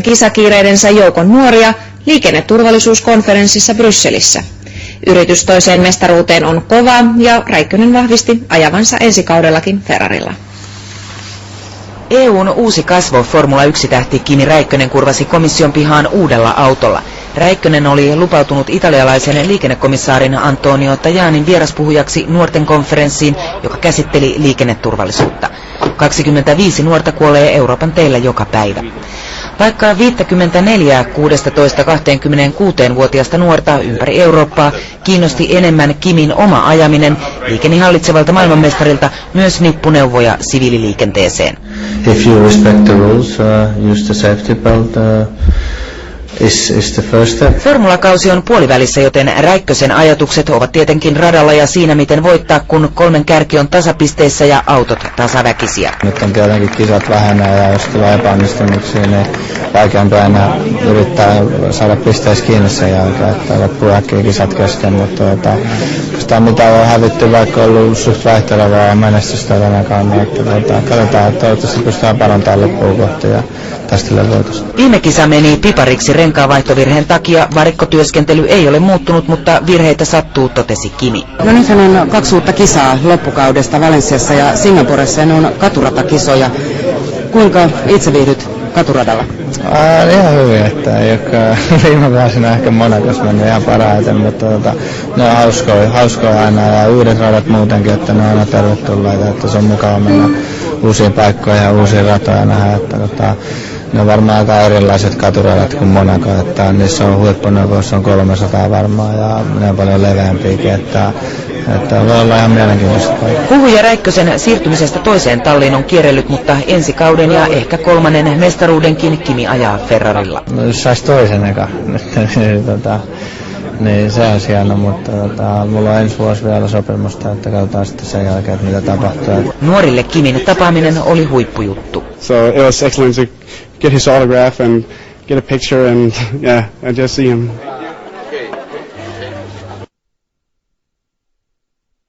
kisakiireidensä joukon nuoria liikenneturvallisuuskonferenssissa Brysselissä. Yritys toiseen mestaruuteen on kova ja Räikkönen vahvisti ajavansa ensi kaudellakin Ferrarilla. EU:n uusi kasvo Formula 1-tähti Kimi Räikkönen kurvasi komission pihaan uudella autolla. Räikkönen oli lupautunut italialaisen liikennekomissaarin Antonio Tajanin vieraspuhujaksi nuorten konferenssiin, joka käsitteli liikenneturvallisuutta. 25 nuorta kuolee Euroopan teillä joka päivä. Vaikka 54 16-26-vuotiaista nuorta ympäri Eurooppaa kiinnosti enemmän Kimin oma ajaminen, liikeni hallitsevalta maailmanmestarilta myös nippuneuvoja siviililiikenteeseen. If you respect the rules, use the safety belt. Is the first step. Formulakausi on puolivälissä, joten Räikkösen ajatukset ovat tietenkin radalla ja siinä, miten voittaa, kun kolmen kärki on tasapisteissä ja autot tasaväkisiä. Nyt on tietenkin kisat vähenee ja jos tulee epäonnistumuksia, niin vaikeampi aina yrittää saada pisteissä kiinni sen jälkeen, että loppuu äkkiä kisat kesken, mutta sitä mitä on hävitty, vaikka on ollut suht vaihtelevaa menestystä tänäkaan, niin katsotaan, että toivottavasti pystytään parantamaan loppuun kohti ja tästä voitosta. Viime kisa meni pipariksi renkaanvaihtovirheen takia. Varikkotyöskentely ei ole muuttunut, mutta virheitä sattuu, totesi Kimi. No nythän on 2 uutta kisaa loppukaudesta Valensiassa ja Singaporessa, ne on katuratakisoja. Kuinka itse viihdyt katuradalla? Ihan hyvin, että ei ole viime vuosina ehkä Monacossa mennyt ihan parhaiten, mutta ne on hauskoja aina ja uudet radat muutenkin, että ne on aina tervetulleita, että se on mukava mennä uusiin paikkoihin ja uusiin ratoja nähdä, että ne on varmaan aika erilaiset katuradat kuin Monaco, että niissä on huippuneuvoissa on 300 varmaan ja ne on paljon leveämpiäkin, että voi olla ihan mielenkiintoista. Huhuja Räikkösen siirtymisestä toiseen talliin on kierrellyt, mutta ensi kauden ja ehkä 3. mestaruudenkin Kimi ajaa Ferrarilla. No, jos saisi toisen eka, niin se on hieno, mutta mulla on ensi vuosi vielä sopimusta, että katsotaan sitten sen jälkeen, että mitä tapahtuu. Nuorille Kimin tapaaminen oli huippujuttu. So it was excellent to get his autograph and get a picture and just see him.